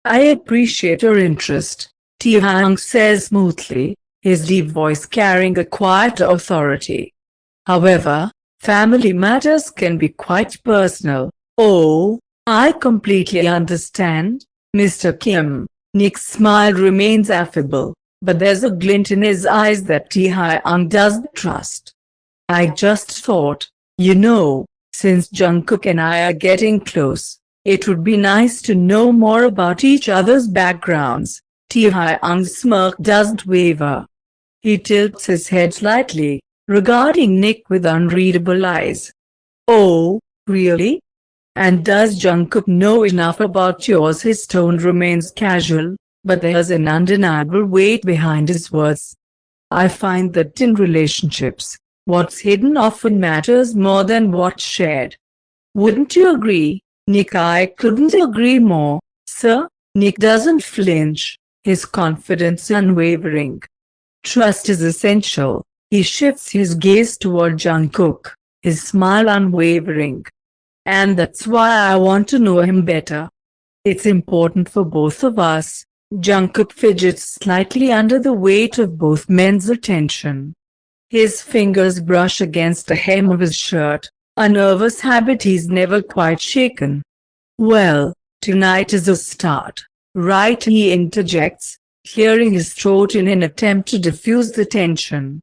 I appreciate your interest, Taehyung says smoothly, his deep voice carrying a quiet authority. However, family matters can be quite personal. Oh, I completely understand, Mr. Kim. Nick's smile remains affable, but there's a glint in his eyes that Taehyung doesn't trust. I just thought, since Jungkook and I are getting close, it would be nice to know more about each other's backgrounds. Taehyung's smirk doesn't waver. He tilts his head slightly, regarding Nick with unreadable eyes. Oh, really? And does Jungkook know enough about yours? His tone remains casual, but there's an undeniable weight behind his words. I find that in relationships, what's hidden often matters more than what's shared. Wouldn't you agree, Nick? I couldn't agree more, sir. Nick doesn't flinch, his confidence unwavering. Trust is essential. He shifts his gaze toward Jungkook, his smile unwavering. And that's why I want to know him better. It's important for both of us. Jungkook fidgets slightly under the weight of both men's attention. His fingers brush against the hem of his shirt, a nervous habit he's never quite shaken. Well, tonight is a start, right? He interjects, clearing his throat in an attempt to diffuse the tension.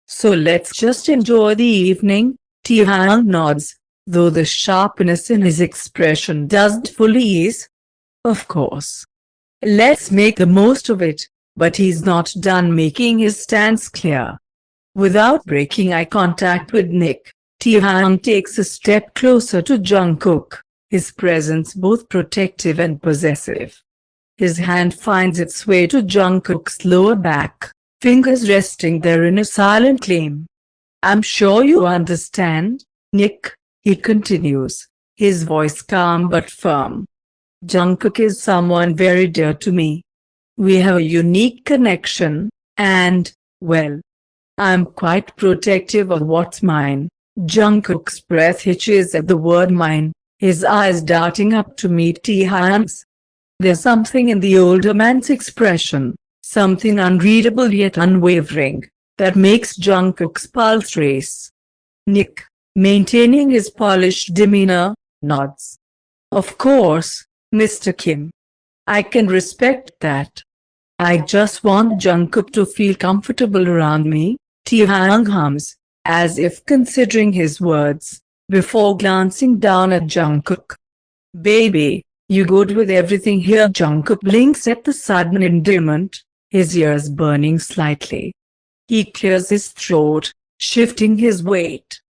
So let's just enjoy the evening. Taehyung nods, though the sharpness in his expression doesn't fully ease. Of course. Let's make the most of it, but he's not done making his stance clear. Without breaking eye contact with Nick, Taehyung takes a step closer to Jungkook, his presence both protective and possessive. His hand finds its way to Jungkook's lower back, fingers resting there in a silent claim. I'm sure you understand, Nick, he continues, his voice calm but firm. Jungkook is someone very dear to me. We have a unique connection, and, well, I'm quite protective of what's mine. Jungkook's breath hitches at the word mine, his eyes darting up to meet Taehyung's. There's something in the older man's expression, something unreadable yet unwavering, that makes Jungkook's pulse race. Nick, maintaining his polished demeanor, nods. Of course, Mr. Kim. I can respect that. I just want Jungkook to feel comfortable around me, Taehyung hums, as if considering his words, before glancing down at Jungkook. Baby, you good with everything here? Jungkook blinks at the sudden endearment, his ears burning slightly. He clears his throat, shifting his weight.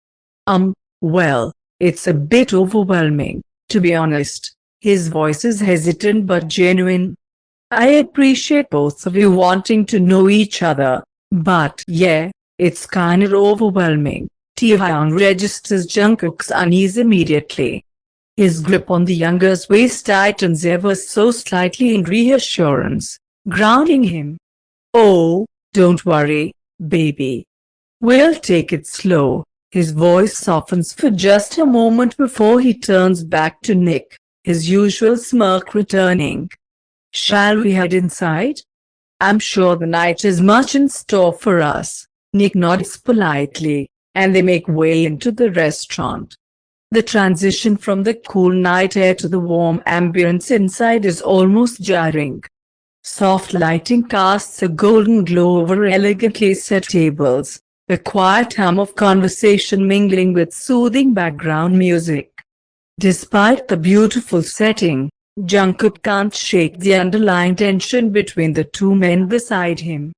Well, it's a bit overwhelming, to be honest. His voice is hesitant but genuine. I appreciate both of you wanting to know each other, but yeah, it's kinda overwhelming. Taehyung registers Jungkook's unease immediately. His grip on the younger's waist tightens ever so slightly in reassurance, grounding him. Oh, don't worry, baby. We'll take it slow. His voice softens for just a moment before he turns back to Nick, his usual smirk returning. Shall we head inside? I'm sure the night is much in store for us. Nick nods politely, and they make way into the restaurant. The transition from the cool night air to the warm ambience inside is almost jarring. Soft lighting casts a golden glow over elegantly set tables, a quiet hum of conversation mingling with soothing background music. Despite the beautiful setting, Jungkook can't shake the underlying tension between the two men beside him.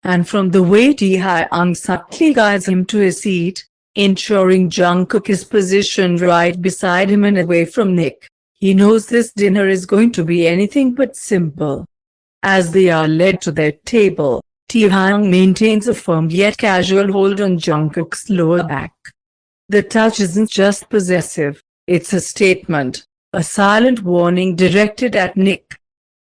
And from the way Taehyung subtly guides him to his seat, ensuring Jungkook is positioned right beside him and away from Nick, he knows this dinner is going to be anything but simple. As they are led to their table, Taehyung maintains a firm yet casual hold on Jungkook's lower back. The touch isn't just possessive, it's a statement, a silent warning directed at Nick.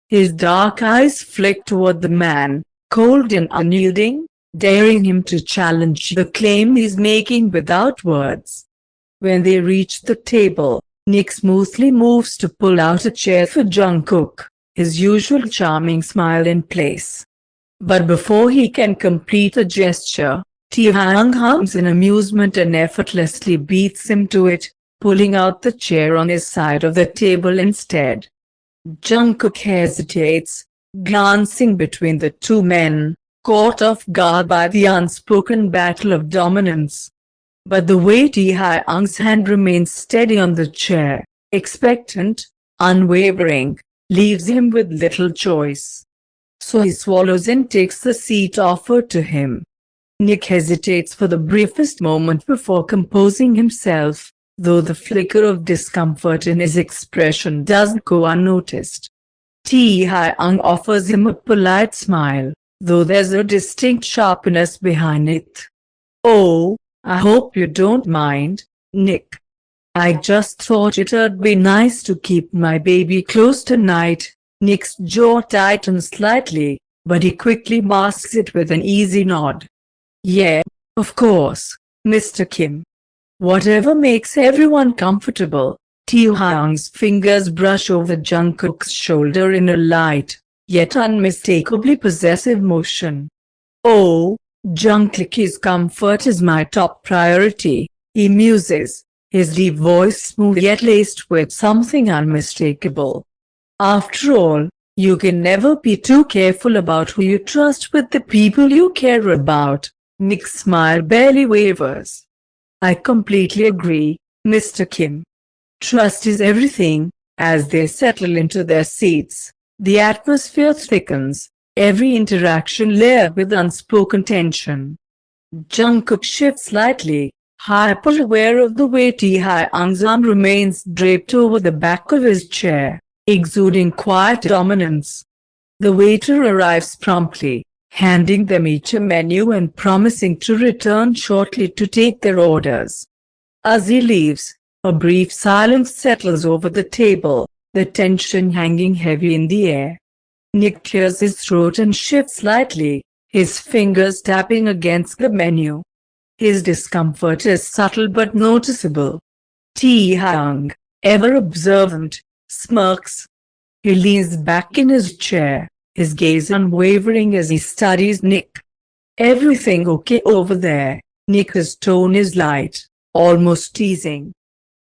His dark eyes flick toward the man, cold and unyielding, daring him to challenge the claim he's making without words. When they reach the table, Nick smoothly moves to pull out a chair for Jungkook, his usual charming smile in place. But before he can complete a gesture, Taehyung hums in amusement and effortlessly beats him to it, pulling out the chair on his side of the table instead. Jungkook hesitates, glancing between the two men, caught off guard by the unspoken battle of dominance. But the way Taehyung's hand remains steady on the chair, expectant, unwavering, leaves him with little choice. So he swallows and takes the seat offered to him. Nick hesitates for the briefest moment before composing himself, though the flicker of discomfort in his expression doesn't go unnoticed. Taehyung offers him a polite smile, though there's a distinct sharpness behind it. "Oh, I hope you don't mind, Nick. I just thought it'd be nice to keep my baby close tonight." Nick's jaw tightens slightly, but he quickly masks it with an easy nod. "Yeah, of course, Mr. Kim. Whatever makes everyone comfortable." Taehyung's fingers brush over Jungkook's shoulder in a light, yet unmistakably possessive motion. "Oh, Jungkook's comfort is my top priority," he muses, his deep voice smooth yet laced with something unmistakable. "After all, you can never be too careful about who you trust with the people you care about." Nick's smile barely wavers. "I completely agree, Mr. Kim. Trust is everything." As they settle into their seats, the atmosphere thickens, every interaction layered with unspoken tension. Jungkook shifts slightly, hyper-aware of the way Taehyung's arm remains draped over the back of his chair, exuding quiet dominance. The waiter arrives promptly, handing them each a menu and promising to return shortly to take their orders. As he leaves, a brief silence settles over the table, the tension hanging heavy in the air. Nick clears his throat and shifts slightly, his fingers tapping against the menu. His discomfort is subtle but noticeable. Taehyung, ever observant, smirks. He leans back in his chair, his gaze unwavering as he studies Nick. "Everything okay over there?" Nick's tone is light, almost teasing.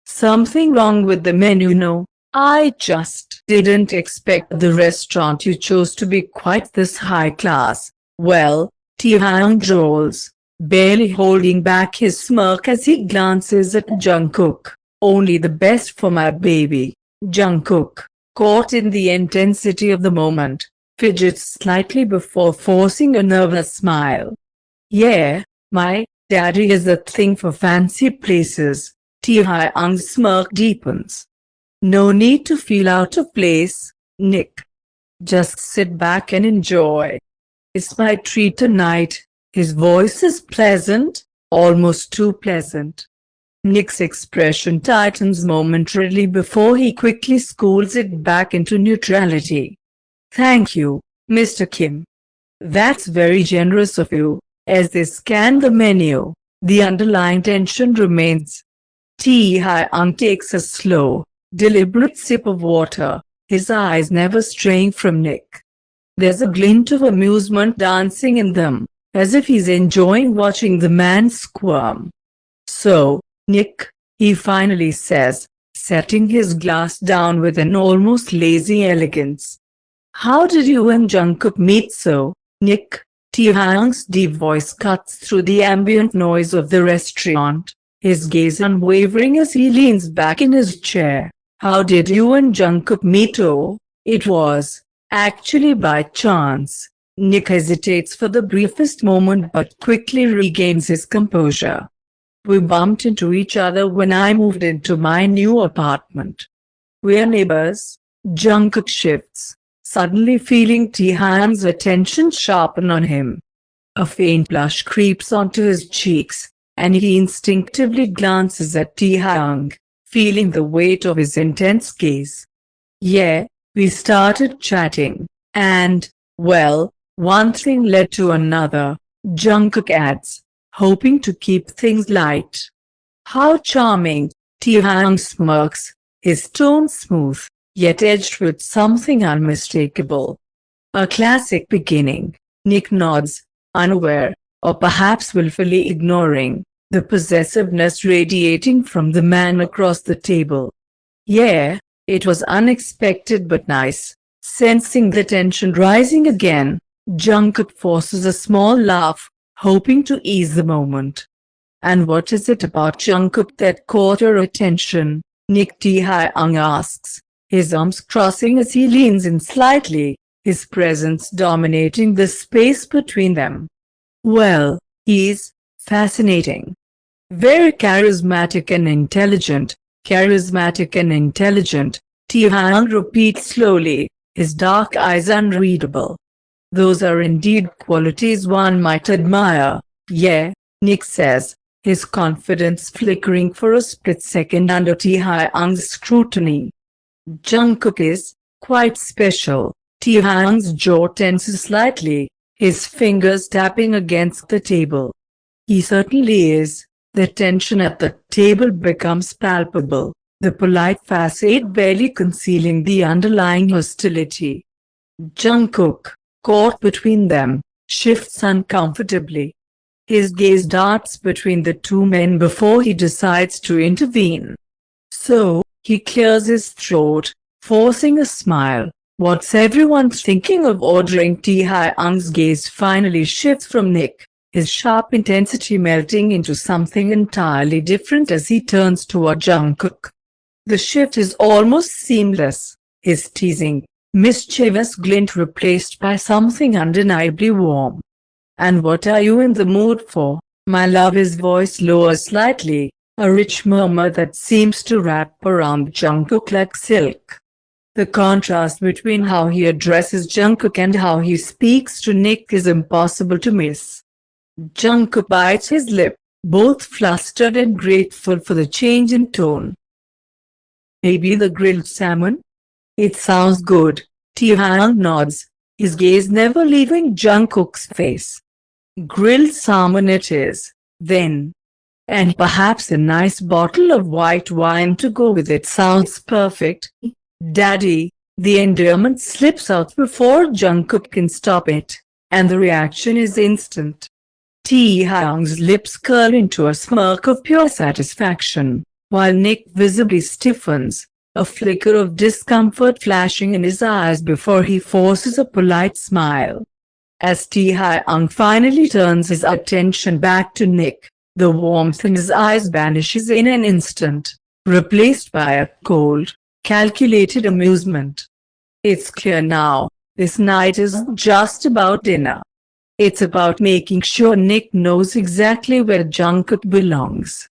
"Something wrong with the menu? No, I just didn't expect the restaurant you chose to be quite this high class." "Well," Taehyung drawls, barely holding back his smirk as he glances at Jungkook, "only the best for my baby." Jungkook, caught in the intensity of the moment, fidgets slightly before forcing a nervous smile. "Yeah, my daddy is a thing for fancy places." Taehyung's smirk deepens. "No need to feel out of place, Nick. Just sit back and enjoy. It's my treat tonight." His voice is pleasant, almost too pleasant. Nick's expression tightens momentarily before he quickly schools it back into neutrality. "Thank you, Mr. Kim. That's very generous of you." As they scan the menu, the underlying tension remains. Taehyung takes a slow, deliberate sip of water, his eyes never straying from Nick. There's a glint of amusement dancing in them, as if he's enjoying watching the man squirm. "So, Nick," he finally says, setting his glass down with an almost lazy elegance. "How did you and Jungkook meet?" "So, Nick," Taehyung's deep voice cuts through the ambient noise of the restaurant, his gaze unwavering as he leans back in his chair. "How did you and Jungkook meet?" "Oh, it was actually by chance." Nick hesitates for the briefest moment but quickly regains his composure. "We bumped into each other when I moved into my new apartment. We're neighbors." Jungkook shifts, suddenly feeling Taehyung's attention sharpen on him. A faint blush creeps onto his cheeks, and he instinctively glances at Taehyung, feeling the weight of his intense gaze. "Yeah, we started chatting, and, well, one thing led to another," Jungkook adds, hoping to keep things light. "How charming," Taehyung smirks, his tone smooth, yet edged with something unmistakable. A classic beginning. Nick nods, unaware, or perhaps willfully ignoring, the possessiveness radiating from the man across the table. Yeah, it was unexpected but nice. Sensing the tension rising again, Jungkook forces a small laugh, hoping to ease the moment. And what is it about Jungkook that caught her attention? Nick Taehyung asks, his arms crossing as he leans in slightly, his presence dominating the space between them. Well, he's fascinating. Very charismatic and intelligent. Charismatic and intelligent, Taehyung repeats slowly, his dark eyes unreadable. Those are indeed qualities one might admire. Yeah, Nick says, his confidence flickering for a split second under Taehyung's scrutiny. Jungkook is quite special. Taehyung's jaw tenses slightly, his fingers tapping against the table. He certainly is. The tension at the table becomes palpable, the polite facade barely concealing the underlying hostility. Jungkook, caught between them, shifts uncomfortably. His gaze darts between the two men before he decides to intervene. So, he clears his throat, forcing a smile. What's everyone thinking of ordering? Taehyung's gaze finally shifts from Nick, his sharp intensity melting into something entirely different as he turns toward Jungkook. The shift is almost seamless, his teasing, mischievous glint replaced by something undeniably warm. And what are you in the mood for, my love? His voice lowers slightly, a rich murmur that seems to wrap around Jungkook like silk. The contrast between how he addresses Jungkook and how he speaks to Nick is impossible to miss. Jungkook bites his lip, both flustered and grateful for the change in tone. Maybe the grilled salmon? It sounds good. Taehyung nods, his gaze never leaving Jungkook's face. Grilled salmon it is, then. And perhaps a nice bottle of white wine to go with it. Sounds perfect. Daddy, the endearment slips out before Jungkook can stop it, and the reaction is instant. Taehyung's lips curl into a smirk of pure satisfaction, while Nick visibly stiffens, a flicker of discomfort flashing in his eyes before he forces a polite smile. As Taehyung finally turns his attention back to Nick, the warmth in his eyes vanishes in an instant, replaced by a cold, calculated amusement. It's clear now, this night isn't just about dinner. It's about making sure Nick knows exactly where Jungkook belongs.